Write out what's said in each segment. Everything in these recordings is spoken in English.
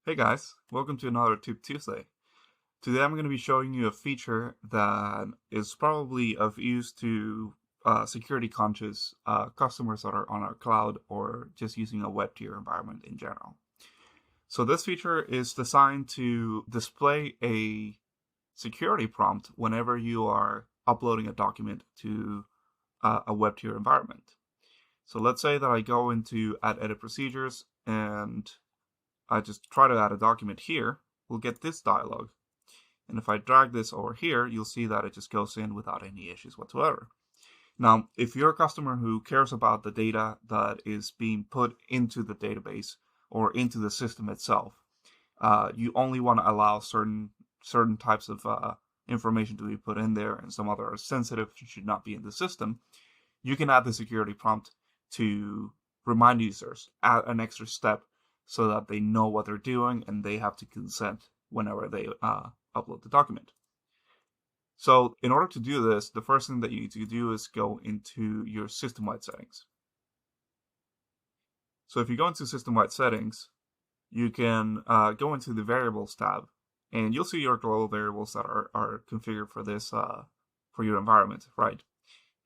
Hey guys, welcome to another Tip Tuesday. Today I'm going to be showing you a feature that is probably of use to security conscious customers that are on our cloud or just using a web tier environment in general. So this feature is designed to display a security prompt whenever you are uploading a document to a web tier environment. So let's say that I go into add edit procedures and I just try to add a document here, we'll get this dialog. And if I drag this over here, you'll see that it just goes in without any issues whatsoever. Now, if you're a customer who cares about the data that is being put into the database or into the system itself, you only want to allow certain types of information to be put in there, and some other are sensitive should not be in the system. You can add the security prompt to remind users, add an extra step so that they know what they're doing and they have to consent whenever they upload the document. So in order to do this, the first thing that you need to do is go into your system-wide settings. So if you go into system-wide settings, you can go into the variables tab, and you'll see your global variables that are configured for this for your environment, right?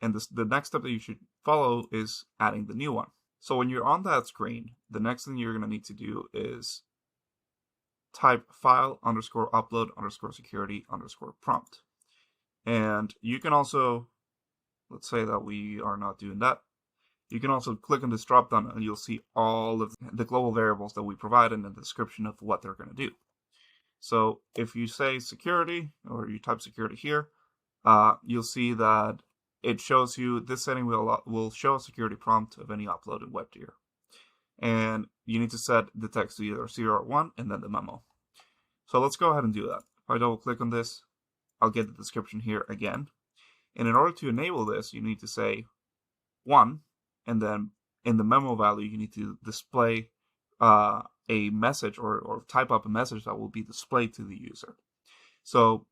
And the next step that you should follow is adding the new one. So when you're on that screen, the next thing you're going to need to do is type file underscore upload underscore security underscore prompt. And you can also, let's say that we are not doing that. You can also click on this drop down and you'll see all of the global variables that we provide in the description of what they're going to do. So if you say security or you type security here, you'll see that it shows you this setting will show a security prompt of any uploaded web tier. And you need to set the text to either 0 or 1 and then the memo. So let's go ahead and do that. If I double click on this, I'll get the description here again. And in order to enable this, you need to say 1, and then in the memo value, you need to display a message or type up a message that will be displayed to the user. So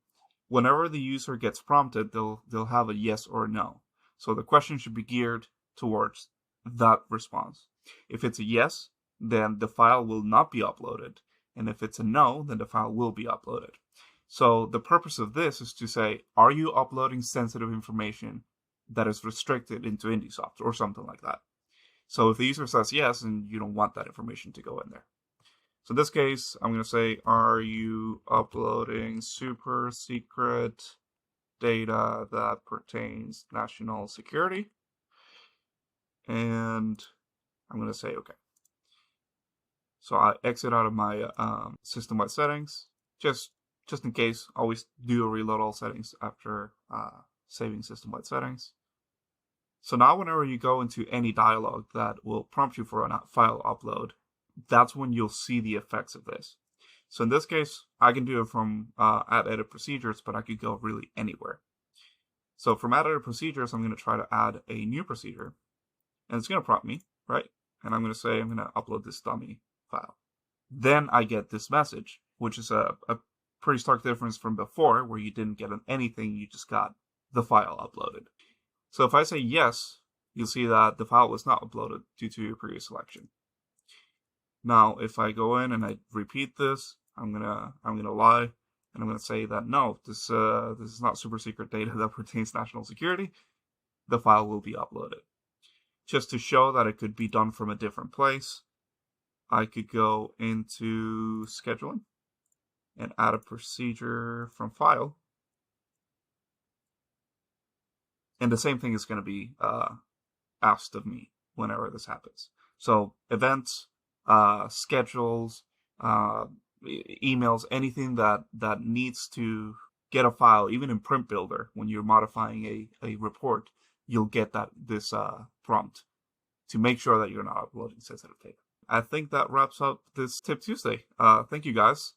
whenever the user gets prompted, they'll have a yes or no. So the question should be geared towards that response. If it's a yes, then the file will not be uploaded. And if it's a no, then the file will be uploaded. So the purpose of this is to say, are you uploading sensitive information that is restricted into IndySoft or something like that? So if the user says yes, then you don't want that information to go in there. So in this case, I'm going to say, are you uploading super secret data that pertains national security? And I'm going to say okay. So I exit out of my system-wide settings, just in case. Always do a reload all settings after saving system-wide settings. So now whenever you go into any dialog that will prompt you for a file upload, that's when you'll see the effects of this. So in this case, I can do it from add edit procedures, but I could go really anywhere. So from add edit procedures, I'm going to try to add a new procedure, and it's going to prompt me, right? And I'm going to say I'm going to upload this dummy file. Then I get this message, which is a pretty stark difference from before, where you didn't get anything, you just got the file uploaded. So if I say yes, you'll see that the file was not uploaded due to your previous selection. Now, if I go in and I repeat this, I'm gonna lie, and I'm gonna say that no, this is not super secret data that pertains to national security. The file will be uploaded. Just to show that it could be done from a different place, I could go into scheduling and add a procedure from file. And the same thing is going to be asked of me whenever this happens. So events, schedules, emails, anything that needs to get a file, even in Print Builder, when you're modifying a report, you'll get this prompt to make sure that you're not uploading sensitive data. I think that wraps up this Tip Tuesday. Thank you guys.